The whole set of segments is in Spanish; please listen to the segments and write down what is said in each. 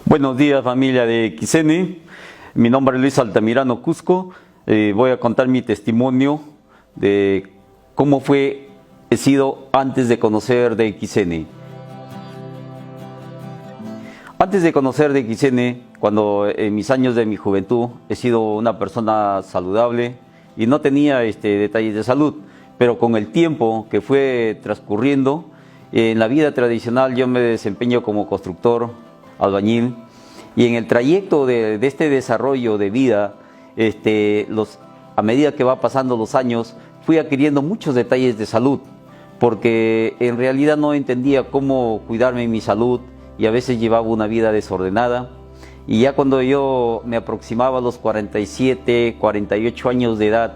Buenos días, familia de Quisene. Mi nombre es Luis Altamirano Cusco. Voy a contar mi testimonio de cómo he sido antes de conocer de Quisene. Antes de conocer de Quisene, cuando en mis años de mi juventud he sido una persona saludable y no tenía detalles de salud, pero con el tiempo que fue transcurriendo, en la vida tradicional yo me desempeño como constructor, albañil, y en el trayecto de este desarrollo de vida, a medida que va pasando los años, fui adquiriendo muchos detalles de salud, porque en realidad no entendía cómo cuidarme mi salud y a veces llevaba una vida desordenada. Y ya cuando yo me aproximaba a los 47, 48 años de edad,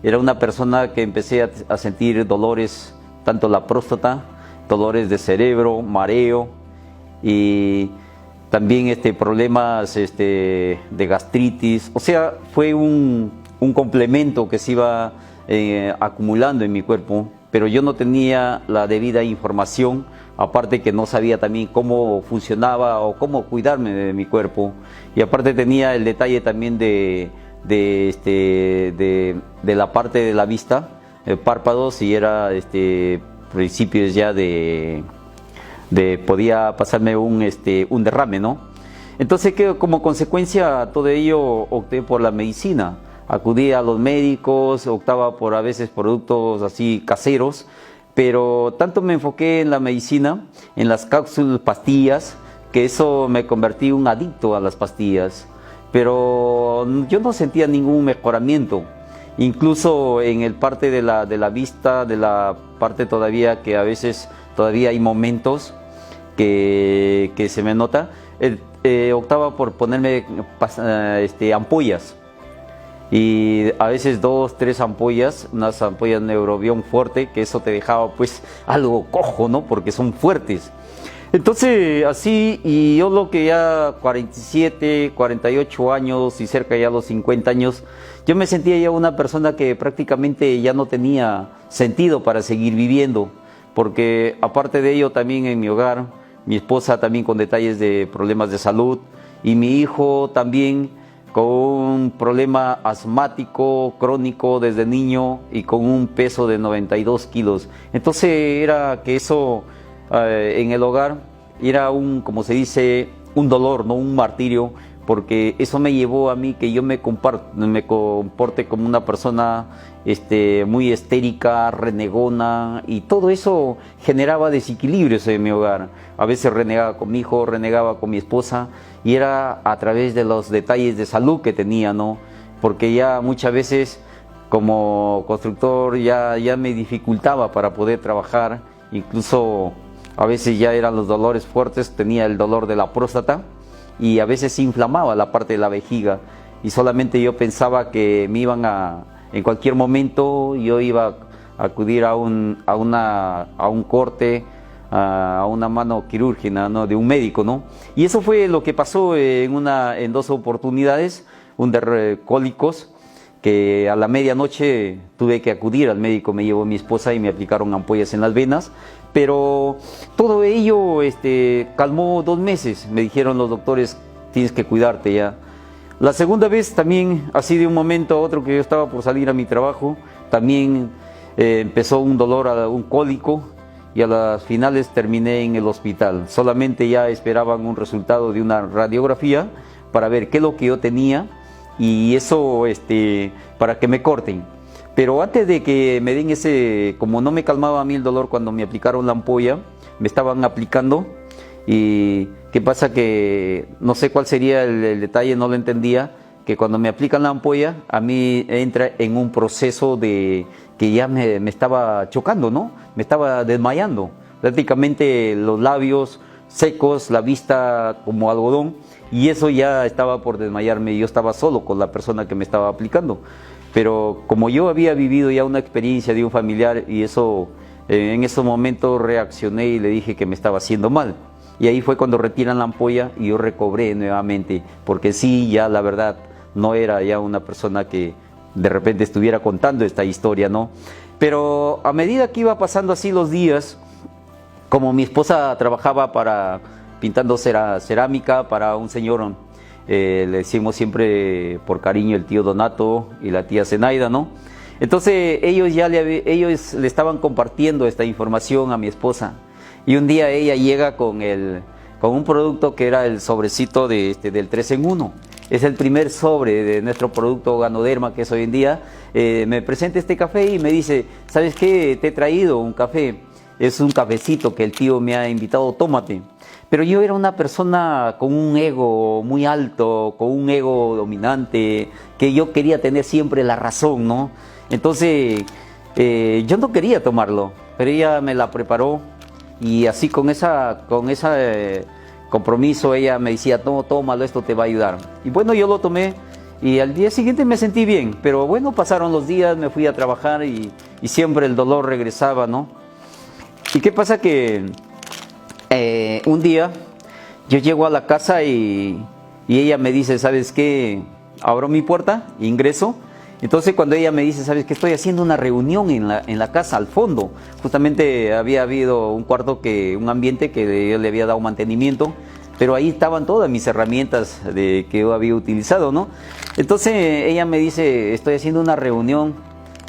era una persona que empecé a sentir dolores, tanto la próstata, dolores de cerebro, mareo y también problemas de gastritis. O sea, fue un complemento que se iba acumulando en mi cuerpo, pero yo no tenía la debida información, aparte que no sabía también cómo funcionaba o cómo cuidarme de mi cuerpo, y aparte tenía el detalle también de la parte de la vista, párpados, y era principios ya podía pasarme un derrame, ¿no? Entonces, que como consecuencia a todo ello opté por la medicina. Acudí a los médicos, optaba por a veces productos así caseros, pero tanto me enfoqué en la medicina, en las cápsulas, pastillas, que eso me convertí un adicto a las pastillas. Pero yo no sentía ningún mejoramiento. Incluso en el parte de la vista, de la parte todavía que a veces todavía hay momentos que se me nota, optaba por ponerme ampollas. Y a veces 2, 3 ampollas, unas ampollas Neurobión fuerte, que eso te dejaba pues algo cojo, ¿no? Porque son fuertes. Entonces así, y yo lo que ya 47, 48 años y cerca ya los 50 años, yo me sentía ya una persona que prácticamente ya no tenía sentido para seguir viviendo, porque aparte de ello también en mi hogar, mi esposa también con detalles de problemas de salud, y mi hijo también con un problema asmático crónico desde niño y con un peso de 92 kilos. Entonces era que eso en el hogar era como se dice, un dolor, no un martirio, porque eso me llevó a mí que yo me comporte como una persona muy histérica, renegona, y todo eso generaba desequilibrios en mi hogar. A veces renegaba con mi hijo, renegaba con mi esposa, y era a través de los detalles de salud que tenía, ¿no? Porque ya muchas veces como constructor ya me dificultaba para poder trabajar, incluso a veces ya eran los dolores fuertes, tenía el dolor de la próstata, y a veces se inflamaba la parte de la vejiga, y solamente yo pensaba que me iban en cualquier momento yo iba a acudir a un corte, a una mano quirúrgica, ¿no? De un médico, ¿no? Y eso fue lo que pasó en 2 oportunidades, cólicos, que a la medianoche tuve que acudir al médico, me llevó mi esposa y me aplicaron ampollas en las venas, pero todo ello calmó 2 meses, me dijeron los doctores, tienes que cuidarte ya. La segunda vez también, así de un momento a otro que yo estaba por salir a mi trabajo, también empezó un dolor, un cólico, y a las finales terminé en el hospital. Solamente ya esperaban un resultado de una radiografía para ver qué es lo que yo tenía, y eso para que me corten. Pero antes de que me den como no me calmaba a mí el dolor cuando me aplicaron la ampolla, me estaban aplicando, y qué pasa que no sé cuál sería el detalle, no lo entendía, que cuando me aplican la ampolla a mí entra en un proceso de que ya me estaba chocando, ¿no? Me estaba desmayando, prácticamente los labios secos, la vista como algodón, y eso ya estaba por desmayarme. Yo estaba solo con la persona que me estaba aplicando, pero como yo había vivido ya una experiencia de un familiar, y eso en esos momentos reaccioné y le dije que me estaba haciendo mal, y ahí fue cuando retiran la ampolla y yo recobré nuevamente, porque sí, ya la verdad no era ya una persona que de repente estuviera contando esta historia, ¿no? Pero a medida que iba pasando así los días, como mi esposa trabajaba para pintando cerámica para un señor, le decimos siempre por cariño el tío Donato y la tía Zenaida, ¿no? Entonces ellos ellos le estaban compartiendo esta información a mi esposa, y un día ella llega con un producto que era el sobrecito del 3 en 1. Es el primer sobre de nuestro producto Ganoderma, que es hoy en día. Me presenta este café y me dice, ¿sabes qué? Te he traído un café. Es un cafecito que el tío me ha invitado, tómate. Pero yo era una persona con un ego muy alto, con un ego dominante, que yo quería tener siempre la razón, ¿no? Entonces, yo no quería tomarlo, pero ella me la preparó, y así con ese compromiso ella me decía, no, tómalo, esto te va a ayudar. Y bueno, yo lo tomé y al día siguiente me sentí bien, pero bueno, pasaron los días, me fui a trabajar y siempre el dolor regresaba, ¿no? ¿Y qué pasa? Que un día yo llego a la casa y ella me dice, ¿sabes qué? Abro mi puerta, ingreso. Entonces cuando ella me dice, ¿sabes qué? Estoy haciendo una reunión en la casa al fondo. Justamente había habido un cuarto, un ambiente que yo le había dado mantenimiento, pero ahí estaban todas mis herramientas que yo había utilizado, ¿no? Entonces ella me dice, estoy haciendo una reunión.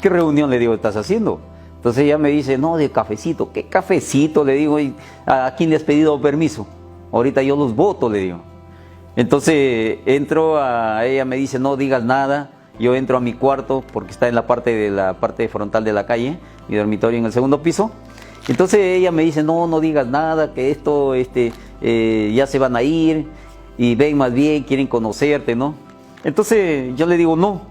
¿Qué reunión? Le digo, ¿estás haciendo? Entonces ella me dice, no, de cafecito. ¿Qué cafecito? Le digo, ¿a quién le has pedido permiso? Ahorita yo los voto, le digo. Entonces ella me dice, no digas nada. Yo entro a mi cuarto porque está en la parte frontal de la calle, mi dormitorio en el segundo piso. Entonces ella me dice, no digas nada, que esto ya se van a ir y ven más bien, quieren conocerte, ¿no? Entonces yo le digo, no,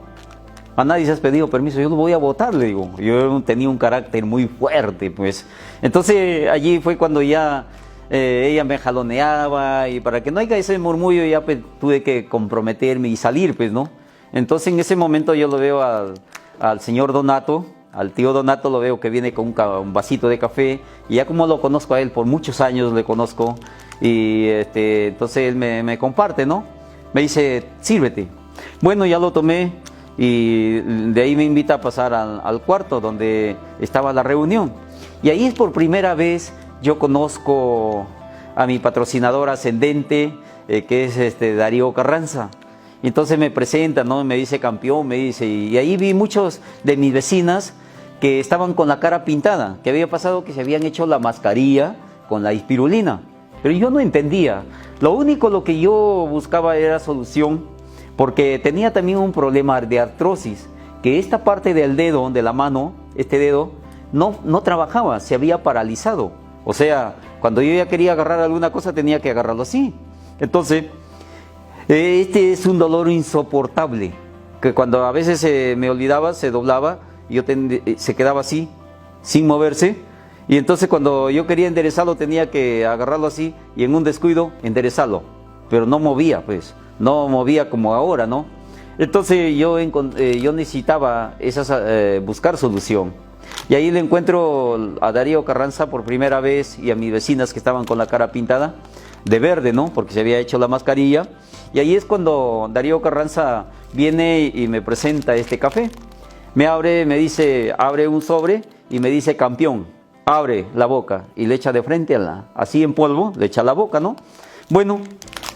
a nadie se has pedido permiso, yo lo voy a votar, le digo. Yo tenía un carácter muy fuerte, pues. Entonces allí fue cuando ya ella me jaloneaba, y para que no haya ese murmullo ya pues tuve que comprometerme y salir, pues, ¿no? Entonces en ese momento yo lo veo al señor Donato, al tío Donato, lo veo que viene con un vasito de café, y ya como lo conozco a él, por muchos años le conozco, y entonces él me comparte, ¿no? Me dice, sírvete. Bueno, ya lo tomé, y de ahí me invita a pasar al cuarto donde estaba la reunión. Y ahí es por primera vez yo conozco a mi patrocinador ascendente, que es Darío Carranza. Y entonces me presenta, ¿no? Me dice campeón, me dice, y ahí vi muchos de mis vecinas que estaban con la cara pintada, que había pasado que se habían hecho la mascarilla con la espirulina. Pero yo no entendía. Lo que yo buscaba era solución, porque tenía también un problema de artrosis, que esta parte del dedo, de la mano, este dedo, no trabajaba, se había paralizado. O sea, cuando yo ya quería agarrar alguna cosa tenía que agarrarlo así. Entonces, este es un dolor insoportable, que cuando a veces me olvidaba, se doblaba, y se quedaba así, sin moverse. Y entonces cuando yo quería enderezarlo tenía que agarrarlo así, y en un descuido enderezarlo. Pero no movía, pues, no movía como ahora, ¿no? Entonces yo necesitaba buscar solución. Y ahí le encuentro a Darío Carranza por primera vez, y a mis vecinas que estaban con la cara pintada de verde, ¿no? Porque se había hecho la mascarilla. Y ahí es cuando Darío Carranza viene y me presenta este café. Me dice, abre un sobre y me dice, campeón, abre la boca, y le echa de frente así en polvo, le echa a la boca, ¿no? Bueno,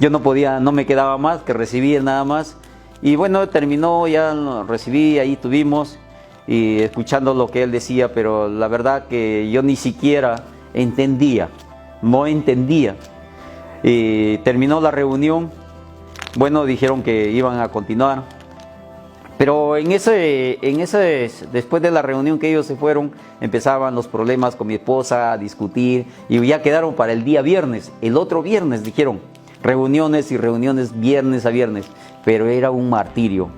yo no me quedaba más que recibir nada más. Y bueno, terminó, ya lo recibí, ahí tuvimos, y escuchando lo que él decía, pero la verdad que yo ni siquiera no entendía. Y terminó la reunión. Bueno, dijeron que iban a continuar, pero después de la reunión que ellos se fueron, empezaban los problemas con mi esposa, a discutir, y ya quedaron para el día viernes, el otro viernes dijeron, reuniones y reuniones viernes a viernes, pero era un martirio.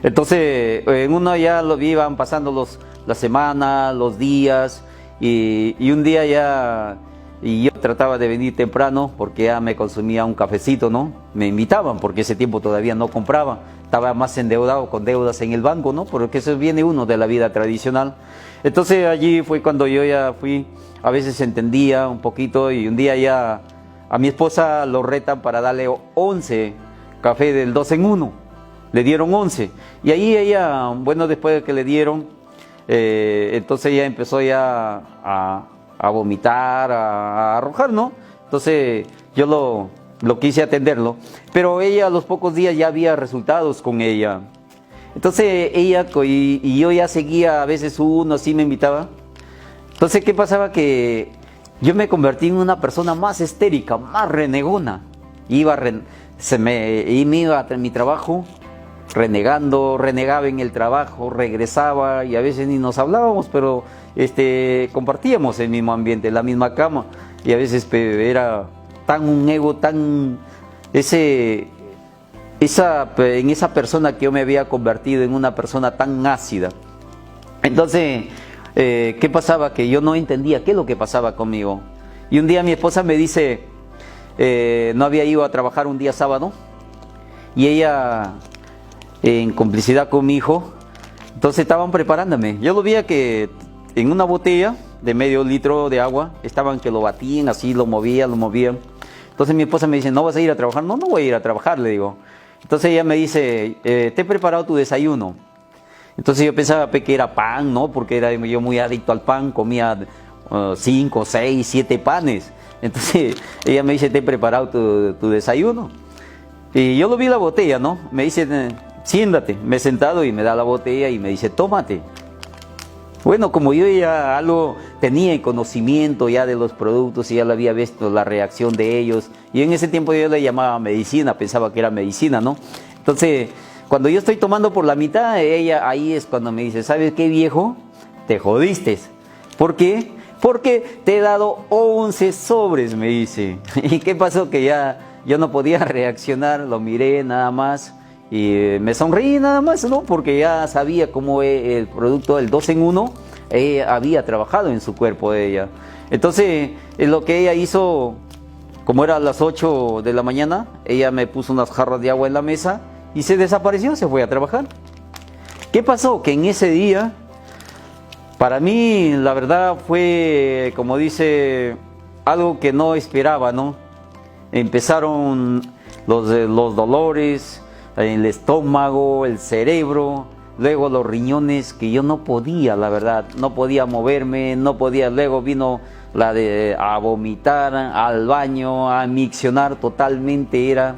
Entonces, en uno ya lo iban pasando la semana, los días, y un día ya... Y yo trataba de venir temprano porque ya me consumía un cafecito, ¿no? Me invitaban porque ese tiempo todavía no compraba. Estaba más endeudado, con deudas en el banco, ¿no? Porque eso viene uno de la vida tradicional. Entonces allí fue cuando yo ya fui, a veces entendía un poquito, y un día ya a mi esposa lo retan para darle 11 café del 2 en 1. Le dieron 11. Y ahí ella, bueno, después de que le dieron, entonces ella empezó ya a vomitar, a arrojar, ¿no? Entonces yo lo quise atenderlo, pero ella a los pocos días ya había resultados con ella. Entonces ella y yo ya seguía, a veces uno así me invitaba. Entonces, ¿qué pasaba? Que yo me convertí en una persona más histérica, más renegona. Y me iba a mi trabajo renegaba en el trabajo, regresaba y a veces ni nos hablábamos, pero compartíamos el mismo ambiente, la misma cama. Y a veces era tan un ego, tan en esa persona que yo me había convertido en una persona tan ácida. Entonces, ¿qué pasaba? Que yo no entendía qué es lo que pasaba conmigo. Y un día mi esposa me dice, no había ido a trabajar un día sábado, y ella, en complicidad con mi hijo, entonces estaban preparándome. Yo lo veía que en una botella de medio litro de agua, estaban que lo batían, así lo movían. Entonces mi esposa me dice, ¿no vas a ir a trabajar? No, no voy a ir a trabajar, le digo. Entonces ella me dice, te he preparado tu desayuno. Entonces yo pensaba que era pan, ¿no? Porque era yo muy adicto al pan, comía 5, 6, 7 panes. Entonces ella me dice, te he preparado tu desayuno. Y yo lo vi la botella, ¿no? Me dice, siéntate. Me he sentado y me da la botella y me dice, tómate. Bueno, como yo ya algo tenía conocimiento ya de los productos y ya lo había visto la reacción de ellos, y en ese tiempo yo le llamaba medicina, pensaba que era medicina, ¿no? Entonces, cuando yo estoy tomando por la mitad, ella ahí es cuando me dice, ¿sabes qué, viejo? Te jodiste. ¿Por qué? Porque te he dado 11 sobres, me dice. ¿Y qué pasó? Que ya yo no podía reaccionar, lo miré nada más y me sonreí nada más, ¿no? Porque ya sabía cómo el producto del 2 en 1 había trabajado en su cuerpo de ella. Entonces, lo que ella hizo, como era a las 8 de la mañana, ella me puso unas jarras de agua en la mesa y se desapareció, se fue a trabajar. ¿Qué pasó? Que en ese día, para mí, la verdad fue, como dice, algo que no esperaba, ¿no? Empezaron los dolores, el estómago, el cerebro, luego los riñones, que yo no podía, la verdad, no podía moverme, no podía. Luego vino a vomitar, al baño, a miccionar, totalmente era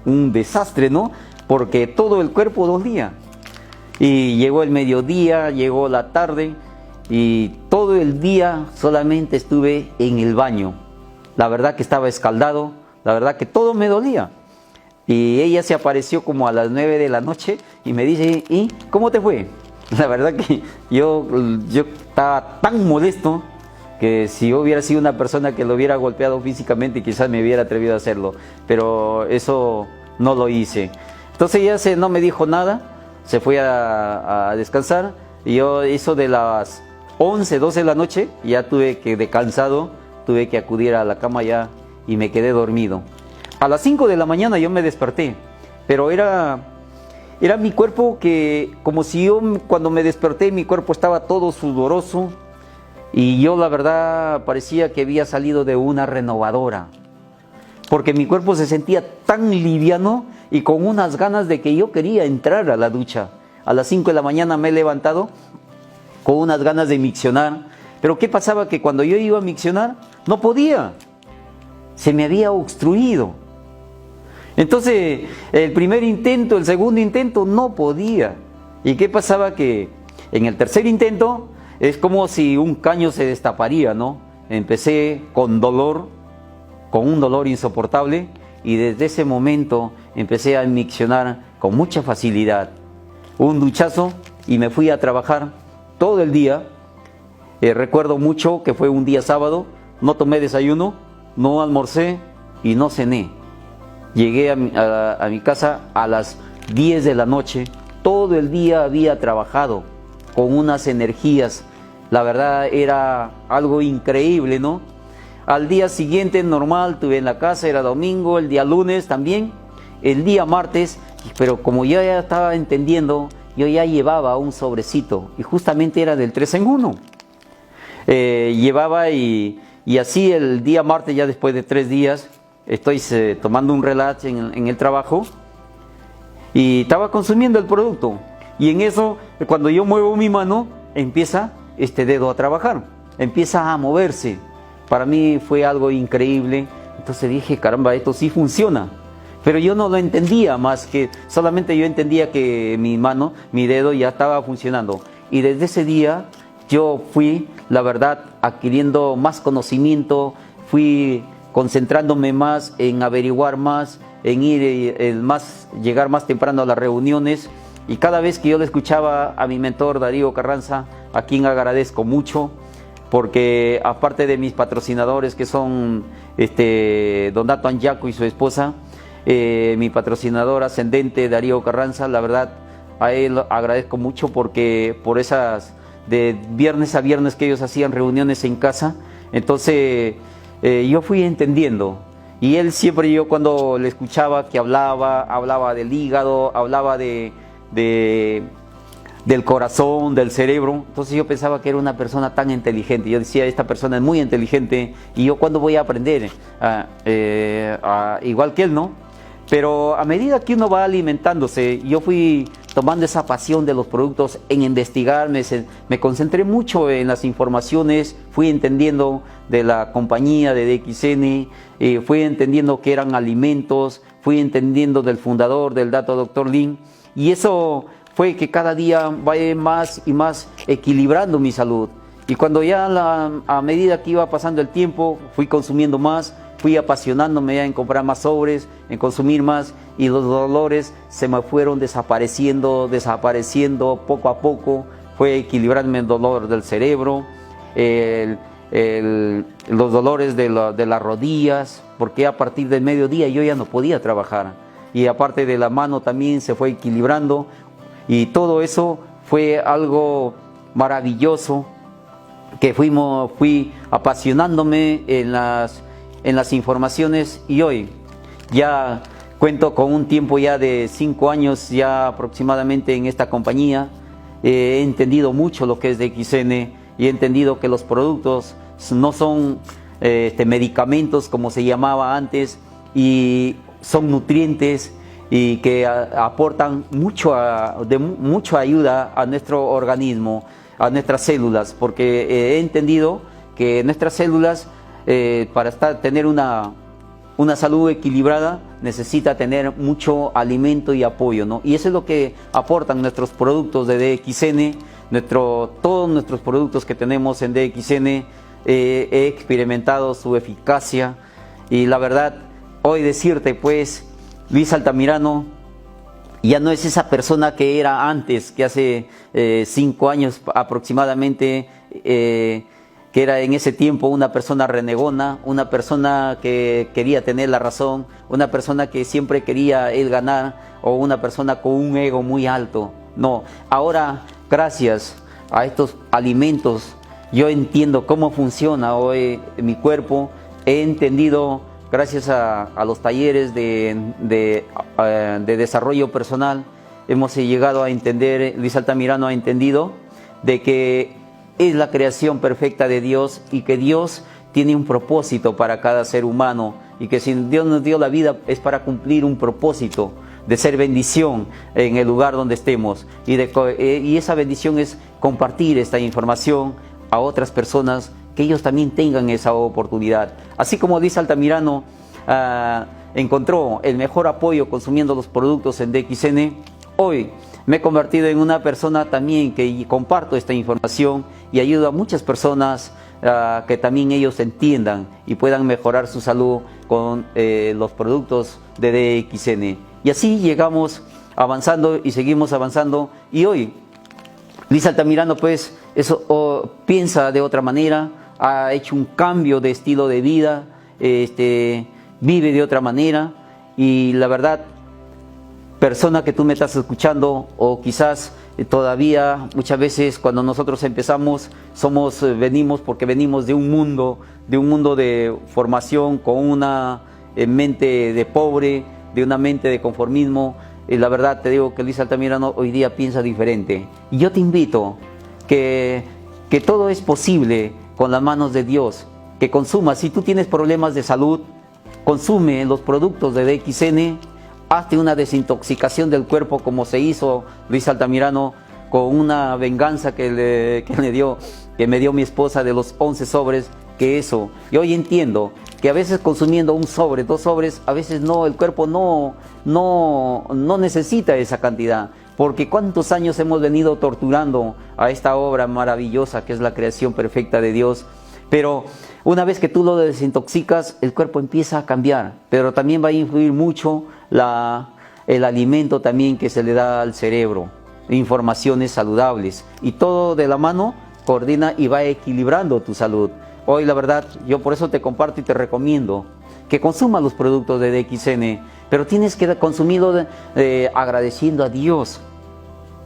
un desastre, ¿no? Porque todo el cuerpo dolía. Y llegó el mediodía, llegó la tarde, y todo el día solamente estuve en el baño. La verdad que estaba escaldado, la verdad que todo me dolía. Y ella se apareció como a las 9 de la noche y me dice, ¿y cómo te fue? La verdad que yo estaba tan molesto que si yo hubiera sido una persona que lo hubiera golpeado físicamente, quizás me hubiera atrevido a hacerlo. Pero eso no lo hice. Entonces ella no me dijo nada, se fue a descansar. Y yo, eso de las 11, 12 de la noche, ya de cansado, tuve que acudir a la cama ya y me quedé dormido. A las 5 de la mañana yo me desperté, pero era mi cuerpo que, como si yo cuando me desperté, mi cuerpo estaba todo sudoroso y yo la verdad parecía que había salido de una renovadora, porque mi cuerpo se sentía tan liviano y con unas ganas de que yo quería entrar a la ducha. A las 5 de la mañana me he levantado con unas ganas de miccionar, pero ¿qué pasaba? Que cuando yo iba a miccionar no podía, se me había obstruido. Entonces, el primer intento, el segundo intento, no podía. ¿Y qué pasaba? Que en el tercer intento es como si un caño se destaparía, ¿no? Empecé con dolor, con un dolor insoportable, y desde ese momento empecé a miccionar con mucha facilidad. Un duchazo y me fui a trabajar todo el día. Recuerdo mucho que fue un día sábado, no tomé desayuno, no almorcé y no cené. Llegué a mi casa a las 10 de la noche, todo el día había trabajado con unas energías, la verdad era algo increíble, ¿no? Al día siguiente normal, estuve en la casa, era domingo, el día lunes también, el día martes, pero como yo ya estaba entendiendo, yo ya llevaba un sobrecito y justamente era del 3 en 1. Llevaba y así el día martes, ya después de 3 días, estoy tomando un relax en el trabajo y estaba consumiendo el producto. Y en eso, cuando yo muevo mi mano, empieza este dedo a trabajar, empieza a moverse. Para mí fue algo increíble Entonces dije, caramba, esto sí funciona. Pero yo no lo entendía, más que solamente yo entendía que mi mano, mi dedo ya estaba funcionando. Y desde ese día yo fui, la verdad, adquiriendo más conocimiento, fui concentrándome más en averiguar más, en ir llegar más temprano a las reuniones. Y cada vez que yo le escuchaba a mi mentor Darío Carranza, a quien agradezco mucho, porque aparte de mis patrocinadores que son don Dato Anyaco y su esposa, mi patrocinador ascendente Darío Carranza, la verdad a él agradezco mucho porque por esas de viernes a viernes que ellos hacían reuniones en casa, entonces yo fui entendiendo. Y él siempre, yo cuando le escuchaba que hablaba del hígado, hablaba del corazón, del cerebro, entonces yo pensaba que era una persona tan inteligente. Yo decía, esta persona es muy inteligente y yo cuándo voy a aprender igual que él, ¿no? Pero a medida que uno va alimentándose, yo fui tomando esa pasión de los productos en investigar, me concentré mucho en las informaciones, fui entendiendo de la compañía de DXN, fui entendiendo que eran alimentos, fui entendiendo del fundador, del Dato Dr. Lin, y eso fue que cada día vaya más y más equilibrando mi salud. Y cuando ya a medida que iba pasando el tiempo, fui consumiendo más, fui apasionándome ya en comprar más sobres, en consumir más, y los dolores se me fueron desapareciendo poco a poco. Fue equilibrarme el dolor del cerebro, los dolores de las rodillas, porque a partir del mediodía yo ya no podía trabajar. Y aparte de la mano también se fue equilibrando, y todo eso fue algo maravilloso, que fui apasionándome en las informaciones, y hoy ya cuento con un tiempo ya de 5 años ya aproximadamente en esta compañía. He entendido mucho lo que es DXN y he entendido que los productos no son medicamentos como se llamaba antes, y son nutrientes y que aportan mucha ayuda a nuestro organismo, a nuestras células, porque he entendido que nuestras células para tener una salud equilibrada necesita tener mucho alimento y apoyo, ¿no? Y eso es lo que aportan nuestros productos de DXN, todos nuestros productos que tenemos en DXN. He experimentado su eficacia, y la verdad, hoy decirte pues, Luis Altamirano ya no es esa persona que era antes, que hace 5 años aproximadamente, que era en ese tiempo una persona renegona, una persona que quería tener la razón, una persona que siempre quería él ganar, o una persona con un ego muy alto. No, ahora gracias a estos alimentos yo entiendo cómo funciona hoy mi cuerpo. He entendido, gracias a los talleres de desarrollo personal, hemos llegado a entender, Luis Altamirano ha entendido de que es la creación perfecta de Dios, y que Dios tiene un propósito para cada ser humano, y que si Dios nos dio la vida es para cumplir un propósito de ser bendición en el lugar donde estemos, y esa bendición es compartir esta información a otras personas, que ellos también tengan esa oportunidad. Así como Luis Altamirano encontró el mejor apoyo consumiendo los productos en DXN, hoy me he convertido en una persona también que comparto esta información y ayudo a muchas personas que también ellos entiendan y puedan mejorar su salud con los productos de DXN. Y así llegamos avanzando y seguimos avanzando, y hoy Luis Altamirano pues piensa de otra manera, ha hecho un cambio de estilo de vida, vive de otra manera. Y la verdad, persona que tú me estás escuchando, o quizás todavía muchas veces cuando nosotros empezamos venimos porque venimos de un mundo de formación, con una mente de pobre, de una mente de conformismo. La verdad te digo que Luis Altamirano hoy día piensa diferente, y yo te invito que todo es posible con las manos de Dios, que consumas. Si tú tienes problemas de salud, consume los productos de DXN, hazte una desintoxicación del cuerpo, como se hizo Luis Altamirano con una venganza que me dio mi esposa de los 11 sobres. que eso. Y hoy entiendo que a veces consumiendo un sobre, 2 sobres, a veces no, el cuerpo no necesita esa cantidad. Porque cuántos años hemos venido torturando a esta obra maravillosa que es la creación perfecta de Dios. Pero una vez que tú lo desintoxicas, el cuerpo empieza a cambiar. Pero también va a influir mucho el alimento también que se le da al cerebro, informaciones saludables. Y todo de la mano coordina y va equilibrando tu salud. Hoy la verdad, yo por eso te comparto y te recomiendo que consumas los productos de DXN, pero tienes que consumirlo agradeciendo a Dios.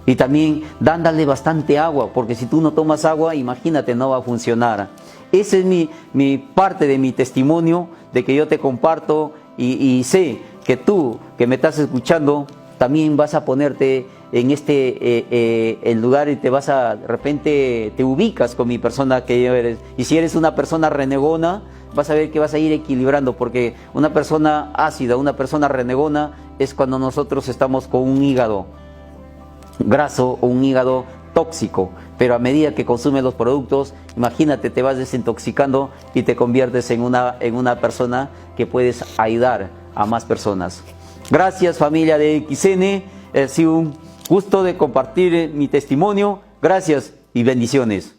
Y también dándole bastante agua, porque si tú no tomas agua, imagínate, no va a funcionar. Esa es mi parte de mi testimonio, de que yo te comparto y sé que tú, que me estás escuchando, también vas a ponerte en el lugar y de repente te ubicas con mi persona que yo eres. Y si eres una persona renegona, vas a ver que vas a ir equilibrando, porque una persona ácida, una persona renegona, es cuando nosotros estamos con un hígado graso o un hígado tóxico. Pero a medida que consumes los productos, imagínate, te vas desintoxicando y te conviertes en una persona que puedes ayudar a más personas. Gracias, familia de XN, ha sido un gusto de compartir mi testimonio. Gracias y bendiciones.